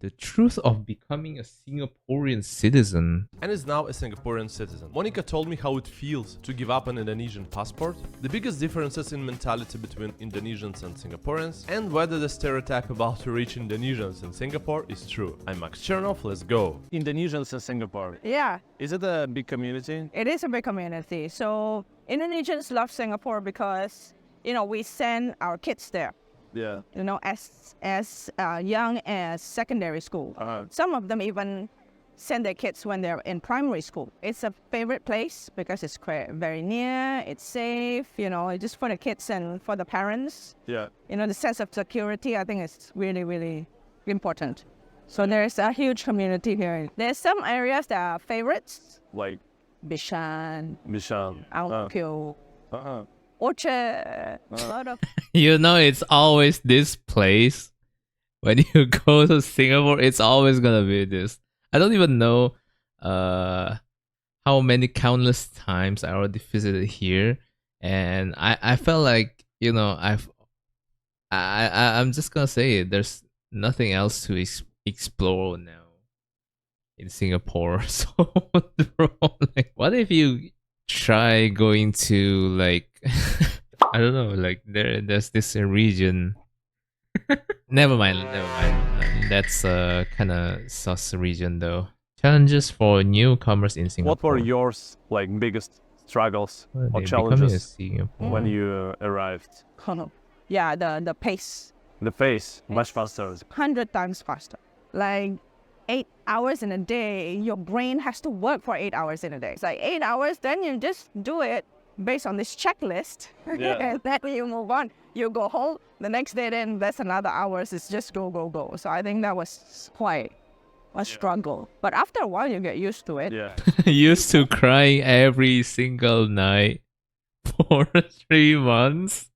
The truth of becoming a Singaporean citizen. And is now a Singaporean citizen. Monica told me how it feels to give up an Indonesian passport, the biggest differences in mentality between Indonesians and Singaporeans, and whether the stereotype about rich Indonesians in Singapore is true. I'm Max Chernov, let's go. Indonesians in Singapore. Yeah, Is it a big community? it is a big community. So Indonesians love Singapore because, we send our kids there, Yeah. as young as secondary school. Some of them even send their kids when they're in primary school. It's a favorite place because it's very near, it's safe, just for the kids and for the parents. Yeah. The sense of security, I think is really, really important. So there's a huge community here. There's some areas that are favorites, Like Bishan, Bishan. Ang Kyo, Uh-huh. Orchard, a lot of It's always this place. When you go to Singapore, it's always gonna be this. I don't even know how many countless times I already visited here, and I felt like I'm just gonna say it. There's nothing else to explore now in Singapore. So bro, what if you try going to I don't know, there's this region. Never mind. That's a kind of sus region though. Challenges for newcomers in Singapore. What were yours biggest struggles Well, or they becoming a challenges Singapore. when you arrived? yeah, the pace, The pace much faster. 100 times faster. Like 8 hours in a day, your brain has to work for 8 hours in a day. It's like 8 hours, then you just do it based on this checklist, Yeah. and then you move on. You go home the next day, then that's another hours. It's just go, go, go. So I think that was quite a struggle. But after a while, you get used to it. Yeah. Used to crying every single night for 3 months.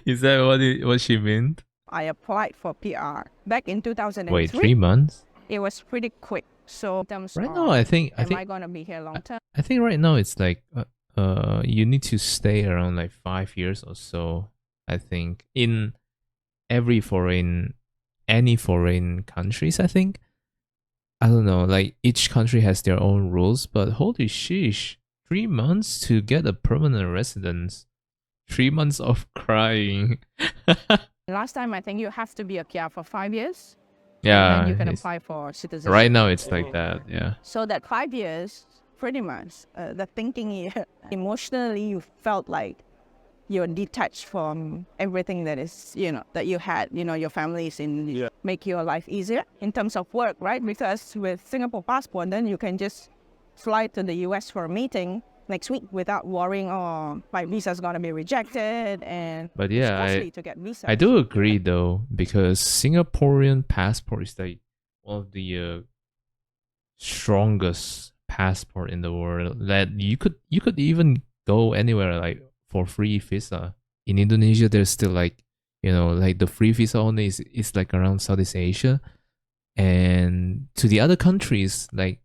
Is that what she meant? I applied for PR back in 2003. Wait, 3 months? It was pretty quick. So in terms Right of, now, I think am I gonna be here long term? I think right now it's like you need to stay around like 5 years or so. I think in any foreign countries. I think I don't know. Like each country has their own rules, but holy sheesh, 3 months to get a permanent residence. 3 months of crying. Last time, I think you have to be a PR for 5 years. Yeah, And then you can it's- apply for citizenship. right now it's like that. Yeah. So that 5 years, pretty much, the thinking emotionally, you felt like you're detached from everything that is, that you had, your families in make your life easier in terms of work, right? Because with Singapore passport, then you can just fly to the US for a meeting next week without worrying, my visa's gonna be rejected, and But it's yeah, costly to get visas. I do agree though, because Singaporean passport is like one of the strongest passport in the world. That you could even go anywhere like for free visa. In Indonesia, there's still like like the free visa only is like around Southeast Asia, and to the other countries like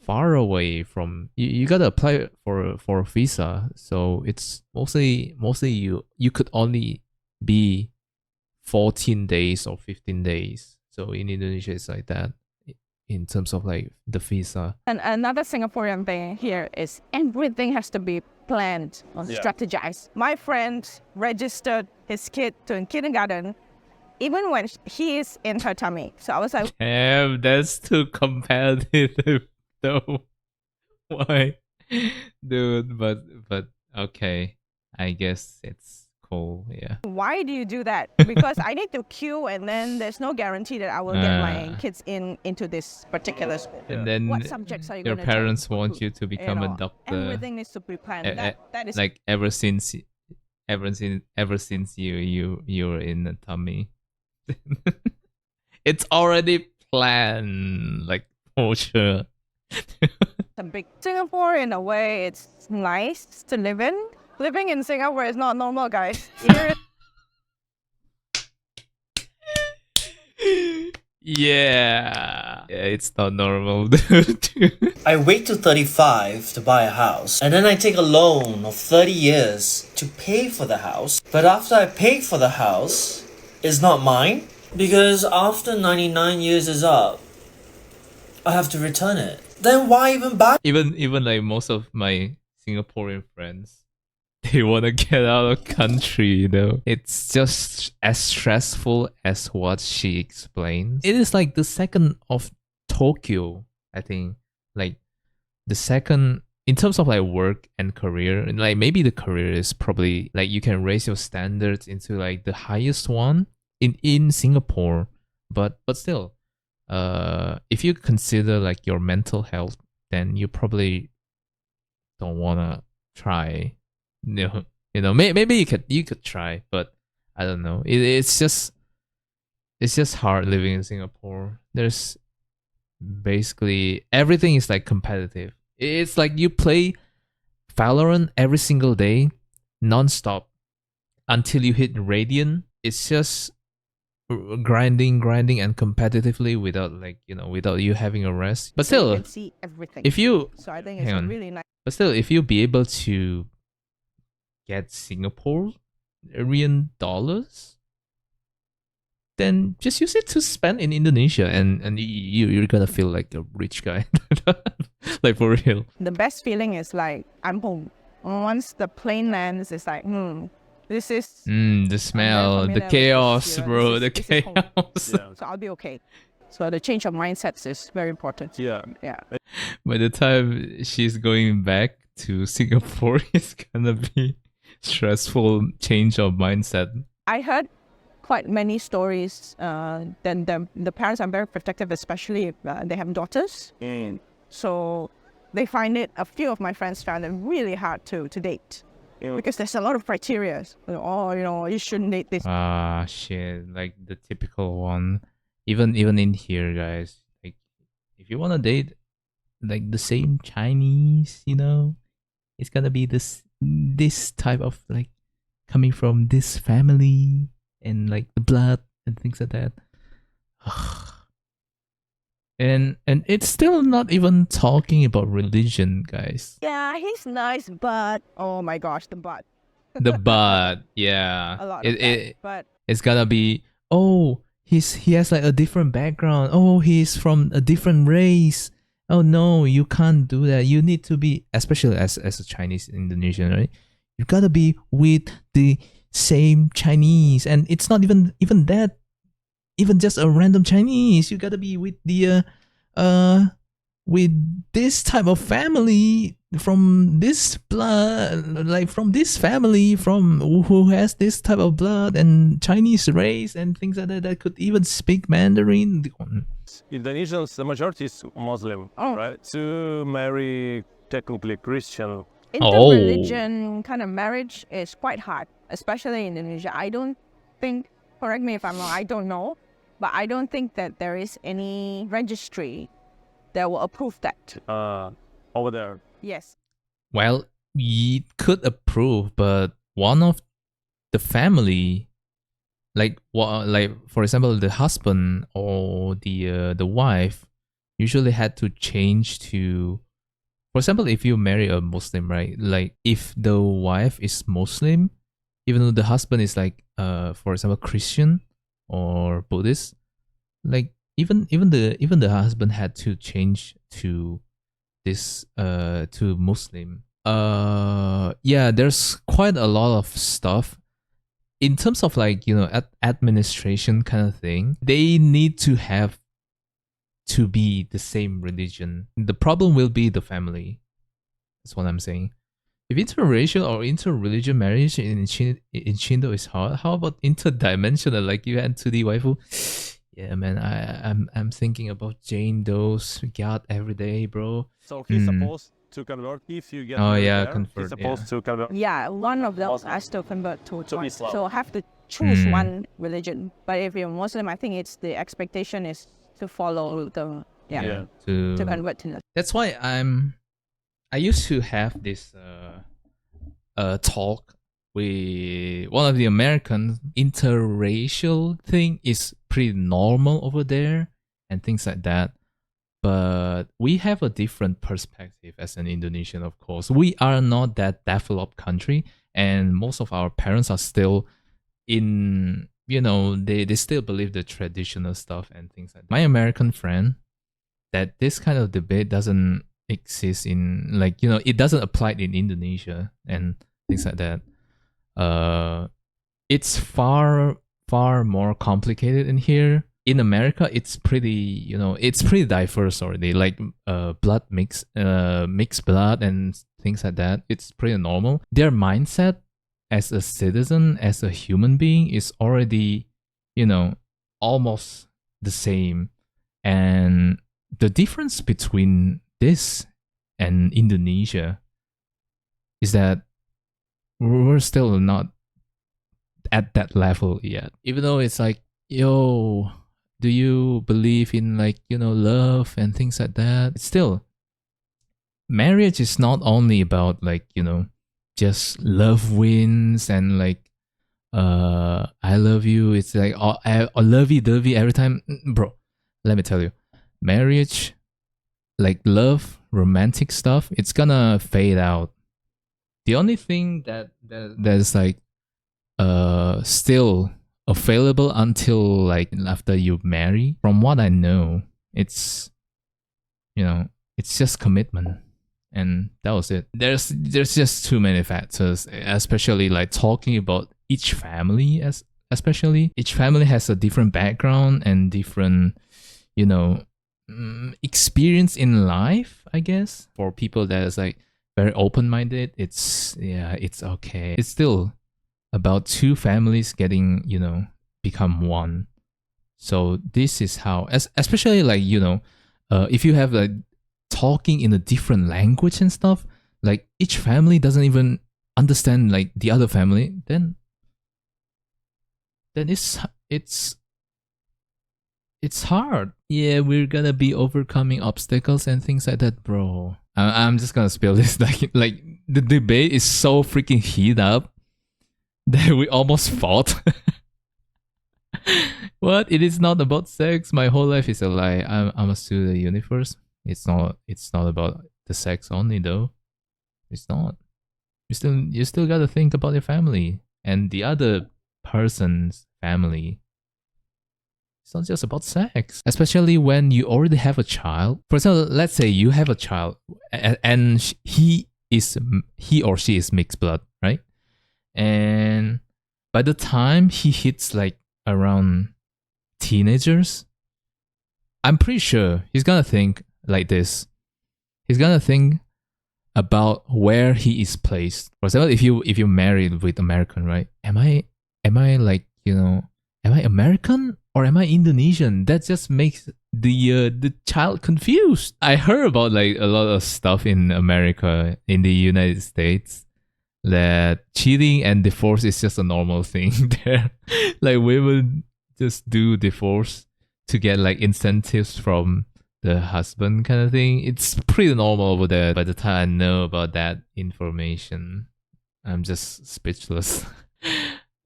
far away from you gotta apply for a visa. So it's mostly you could only be 14 days or 15 days. So in Indonesia it's like that in terms of like the visa. And another Singaporean thing here is everything has to be planned or strategized. My friend registered his kid to kindergarten even when he is in her tummy. So I was like, Damn, that's too competitive though. Why? Dude, but okay. I guess it's cool, yeah. why do you do that? Because I need to queue, and then there's no guarantee that I will get my kids into this particular school. And then What subjects are you your gonna take? parents want you to become a doctor. Everything needs to be planned. That is like ever since you were in the tummy. It's already planned, like for sure. a big Singapore in a way. It's nice to live in. Living in Singapore is not normal, guys. Here, Yeah, it's not normal, dude. I wait till 35 to buy a house, and then I take a loan of 30 years to pay for the house. But after I pay for the house, it's not mine, Because after 99 years is up, I have to return it. Then why even buy? Even like most of my Singaporean friends, they want to get out of country, you know. It's just as stressful as what she explains. It is like the second of Tokyo, I think. Like the second in terms of like work and career, and like maybe the career is probably like you can raise your standards into like the highest one in Singapore, but still, if you consider like your mental health, then you probably don't wanna try. Maybe you could try, but I don't know. It's just hard living in Singapore. There's basically everything is like competitive. It's like you play Valorant every single day, non-stop, until you hit Radiant. It's just grinding, and competitively without you having a rest. But So you still, can see everything. if you So I think hang it's a on. really nice. But still, if you be able to get Singaporean dollars, then just use it to spend in Indonesia, and you're gonna feel like a rich guy, like for real. The best feeling is like I'm home. Once the plane lands, it's like, this is. The smell, the familiar with this, chaos, you know, bro, this the is- this is home. chaos. Yeah. So I'll be okay. So the change of mindsets is very important. Yeah. Yeah. By the time she's going back to Singapore, it's gonna be stressful change of mindset. I heard quite many stories. Then the parents are very protective, especially if they have daughters. So they find it. A few of my friends found it really hard to date because there's a lot of criteria. You shouldn't date this. Ah, shit, like the typical one. Even in here, guys, like if you wanna date like the same Chinese, it's gonna be this type of like coming from this family and like the blood and things like that. And it's still not even talking about religion, guys. Yeah, he's nice, but oh my gosh, the but. The but, yeah, A lot of that. But it's gonna be, oh, he has like a different background. Oh, he's from a different race. Oh no, you can't do that. You need to be, especially as a Chinese Indonesian, right? You gotta be with the same Chinese, and it's not even that. Even just a random Chinese, you gotta be with the with this type of family from this blood, like from this family from who has this type of blood and Chinese race and things like that could even speak Mandarin. Indonesians, the majority is Muslim, right? To marry technically Christian. interreligion kind of marriage is quite hard, especially in Indonesia. I don't think, correct me if I'm wrong, I don't know, but I don't think that there is any registry that will approve that. Over there. Yes. Well, we could approve, but one of the family, like for example, the husband or the wife, usually had to change to. For example, if you marry a Muslim, right? Like if the wife is Muslim, even though the husband is like, for example, Christian or Buddhist, like even the husband had to change to this to Muslim. Yeah, there's quite a lot of stuff in terms of like administration kind of thing. They need to have to be the same religion. The problem will be the family. That's what I'm saying. If interracial or interreligion marriage in Chindo is hard, how about interdimensional? Like you had 2D waifu. Yeah, man, I'm thinking about Jane Doe's God every day, bro. So he's supposed to convert if you get Oh married yeah, there, convert. he's supposed to convert. Yeah, one of them has to convert to Islam. So have to choose one religion. But if you're Muslim, I think it's the expectation is to follow the to convert to the. That's why I used to have this talk with one of the Americans. Interracial thing is pretty normal over there and things like that. But we have a different perspective as an Indonesian, of course. We are not that developed country, and most of our parents are still in you know, they still believe the traditional stuff and things like that. My American friend, that this kind of debate doesn't exist in, like, you know, it doesn't apply in Indonesia and things like that. It's far more complicated in here. In America, it's pretty, you know, it's pretty diverse already. Like blood mixed blood and things like that. It's pretty normal. Their mindset as a citizen, as a human being, is already, you know, almost the same. And the difference between this and Indonesia is that we're still not at that level yet. Even though it's like, yo, do you believe in, like, you know, love and things like that? It's still, marriage is not only about, like, you know, just love wins and like I love you. It's like lovey dovey every time. Bro, let me tell you, marriage, like love, romantic stuff, it's gonna fade out. The only thing that's like still available until like after you marry, from what I know, it's, you know, it's just commitment, and that was it. There's just too many factors, especially like talking about each family. As especially each family has a different background and different, you know, experience in life. I guess for people that is like very open-minded, it's, yeah, it's okay. It's still about two families getting, you know, become one. So this is how, especially like, you know, if you have like talking in a different language and stuff, like each family doesn't even understand like the other family, then it's hard. Yeah, we're gonna be overcoming obstacles and things like that, bro. I'm just gonna spill this. Like the debate is so freaking heated up that we almost fought. What? It is not about sex. My whole life is a lie. I'm a pseudo universe. It's not about the sex only though. It's not. You still gotta think about your family and the other person's family. It's not just about sex. Especially when you already have a child. For example, let's say you have a child and he or she is mixed blood, right? And by the time he hits like around teenagers, I'm pretty sure he's gonna think like this. He's gonna think about where he is placed. For example, if you married with American, right? Am I like, you know, am I American or am I Indonesian? That just makes the child confused. I heard about like a lot of stuff in America, in the United States, that cheating and divorce is just a normal thing there. Like women just do divorce to get like incentives from the husband kind of thing. It's pretty normal over there. By the time I know about that information, I'm just speechless.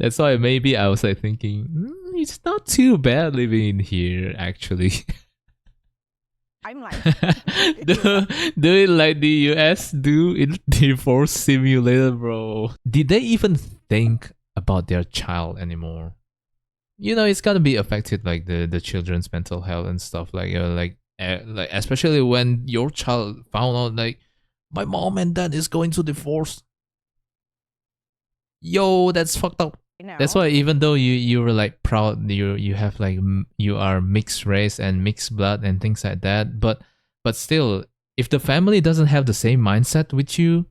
That's why maybe I was like thinking, it's not too bad living in here actually. I'm like, do it like the US do in Divorce Simulator, bro. Did they even think about their child anymore? You know, it's gotta be affected like the children's mental health and stuff, like especially when your child found out like my mom and dad is going to divorce. Yo, that's fucked up. now, That's why even though you were like proud, you have like you are mixed race and mixed blood and things like that, but still, if the family doesn't have the same mindset with you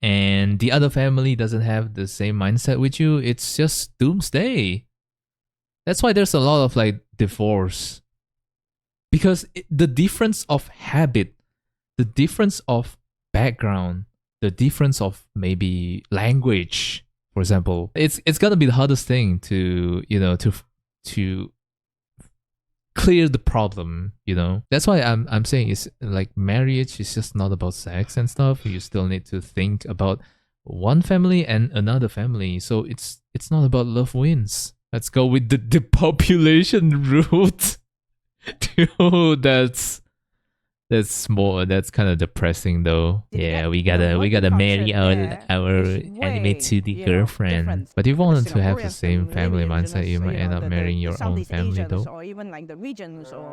and the other family doesn't have the same mindset with you, it's just doomsday. That's why there's a lot of like divorce, because the difference of habit, the difference of background, the difference of maybe language, for example, it's gonna be the hardest thing to, you know, to clear the problem, you know. That's why I'm saying it's like marriage is just not about sex and stuff. You still need to think about one family and another family. So it's not about love wins. Let's go with the population route. Dude, That's more. That's kind of depressing, though. Yeah, we gotta marry our anime 2D girlfriend. different. But if you The wanted to have the Singaporeans same can family live in mindset, you might end up marrying the your own Southeast family, Asians though. or even like the regions or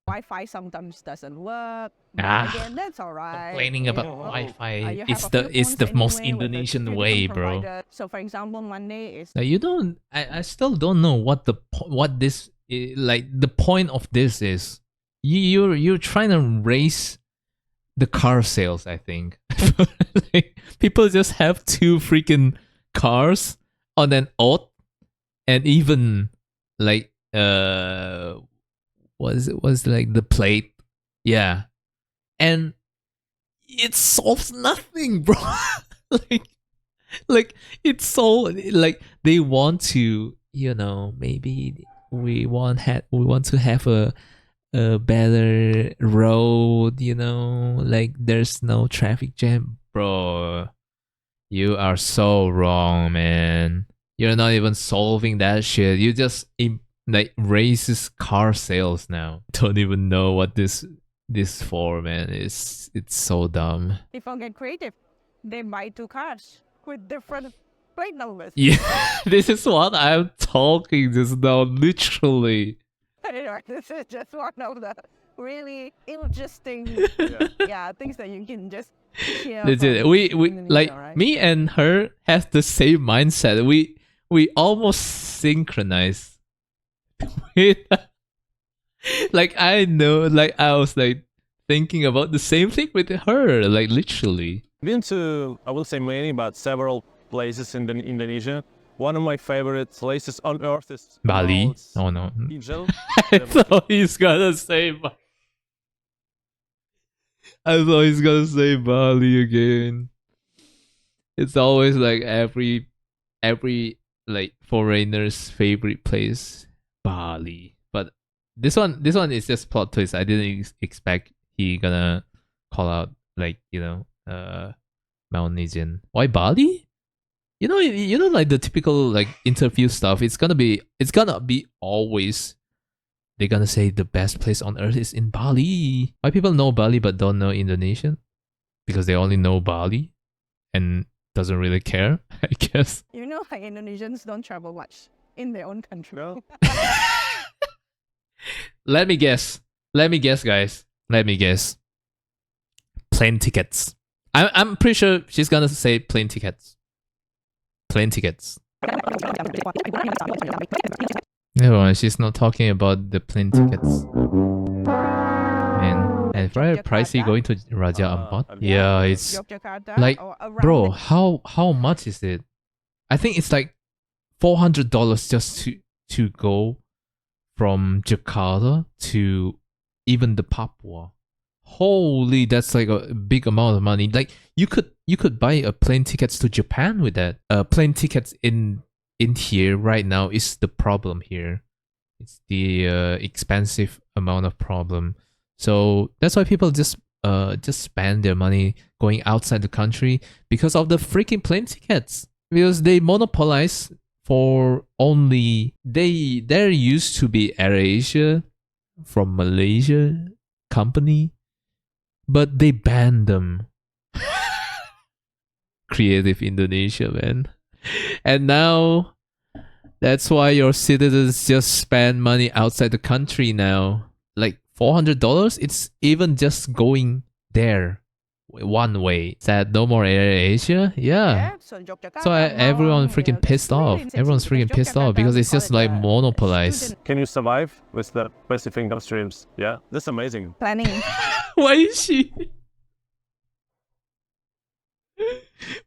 Wi-Fi sometimes doesn't work. But Ah, again, that's alright. complaining about Wi-Fi. You have It's a the few phones most anyway with the Indonesian two way, different bro. providers. So for example, Monday is Like you don't. I still don't know what like the point of this is. You're trying to raise the car sales. I think like, people just have two freaking cars on an odd, and even like was like the plate, yeah, and it solves nothing, bro. like like it's so like they want to, maybe we want to have a better road, like there's no traffic jam, bro. You are so wrong, man. You're not even solving that shit. You just like raises car sales now. Don't even know what this for, man. It's so dumb. people get creative. They buy two cars with different plate numbers. Yeah, this is what I'm talking just now, literally. Anyway, this is just one of the really interesting things that you can just share. Legit. from We Indonesia, like right? me and her have the same mindset. We almost synchronize. with like I know, like I was like thinking about the same thing with her, like literally. Been to, I will say many, but several places in Indonesia. One of my favorite places on earth is Bali. Mal's Oh no. Angel. I thought he's gonna say I thought he's gonna say Bali again. It's always like every like foreigner's favorite place, Bali. But this one is just plot twist. I didn't expect he gonna call out like Mount Nijin. Why Bali? Like the typical like interview stuff. It's gonna be always they're gonna say the best place on earth is in Bali. Why people know Bali but don't know Indonesian? Because they only know Bali and doesn't really care, I guess. Like Indonesians don't travel much in their own country. No. Let me guess, guys. Let me guess. Plane tickets. I'm pretty sure she's gonna say plane tickets. Plane tickets. No, she's not talking about the plane tickets. And very pricey going to Raja Ampat. Yeah, it's Yogyakarta like, or around bro, the- how much is it? I think it's like $400 just to go from Jakarta to even the Papua. Holy, that's like a big amount of money. Like you could buy a plane tickets to Japan with that. Plane tickets in here right now is the problem here. It's the expensive amount of problem. So that's why people just spend their money going outside the country because of the freaking plane tickets. Because they monopolize for only there used to be AirAsia from Malaysia company, but they banned them. Creative Indonesia, man. And now that's why your citizens just spend money outside the country now. Like $400, it's even just going there one way. Said no more AirAsia. Yeah. so Yogyakarta, So everyone Malang, freaking that's pissed really off. interesting Everyone's freaking because pissed off Yogyakarta, because we it's call just it like the monopolized. student Can you survive with the passive income streams? Yeah, that's amazing. planning. Why is she?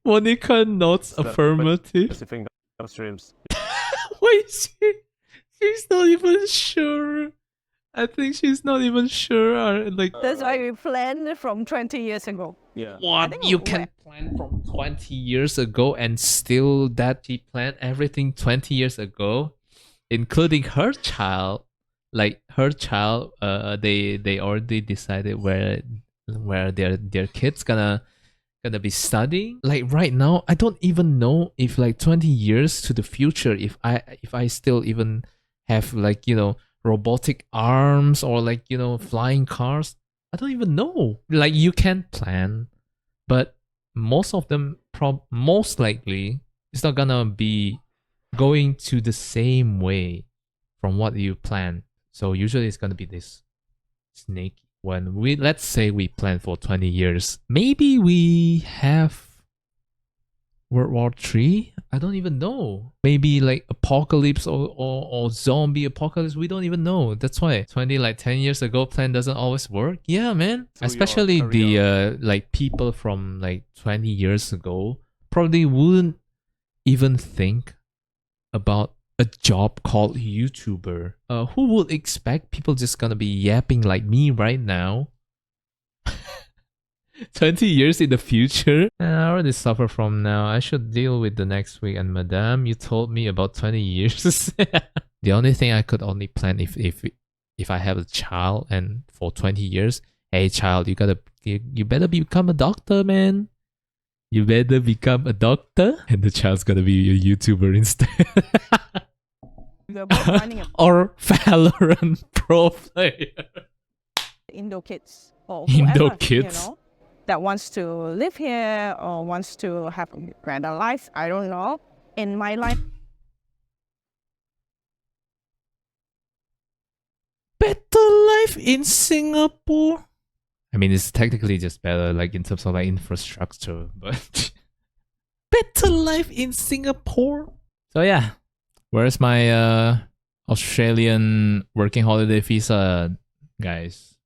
Monica nods The affirmative. Passive income streams. Why is she? She's not even sure. I think she's not even sure. Like That's why we planned from 20 years ago. Yeah. what think you we- can plan from 20 years ago and still that she planned everything 20 years ago, including her child. Like her child, they already decided where their kids gonna be studying. Like right now, I don't even know if like 20 years to the future, if I still even have like robotic arms or like, you know, flying cars. I don't even know. Like you can plan, but most of them most likely it's not gonna be going to the same way from what you plan. So usually it's gonna be this snake. When we, let's say we plan for 20 years, maybe we have World War III? I don't even know. Maybe like apocalypse or zombie apocalypse. We don't even know. That's why 10 years ago plan doesn't always work. Yeah, man. Through your Especially the career. like people from like 20 years ago probably wouldn't even think about a job called YouTuber. Who would expect people just gonna be yapping like me right now? 20 years in the future? I already suffer from now. I should deal with the next week. And madam, you told me about 20 years. The only thing I could only plan if I have a child and for 20 years, hey child, you better become a doctor, man. You better become a doctor. And the child's gonna be a YouTuber instead. We're both running a Or Valorant pro player. Indo kids or Indo whoever, kids. you know, that wants to live here or wants to have a better life. I don't know. In my life, Better life in Singapore. I mean, it's technically just better, like in terms of like infrastructure, but better life in Singapore. So yeah, where's my Australian working holiday visa, guys?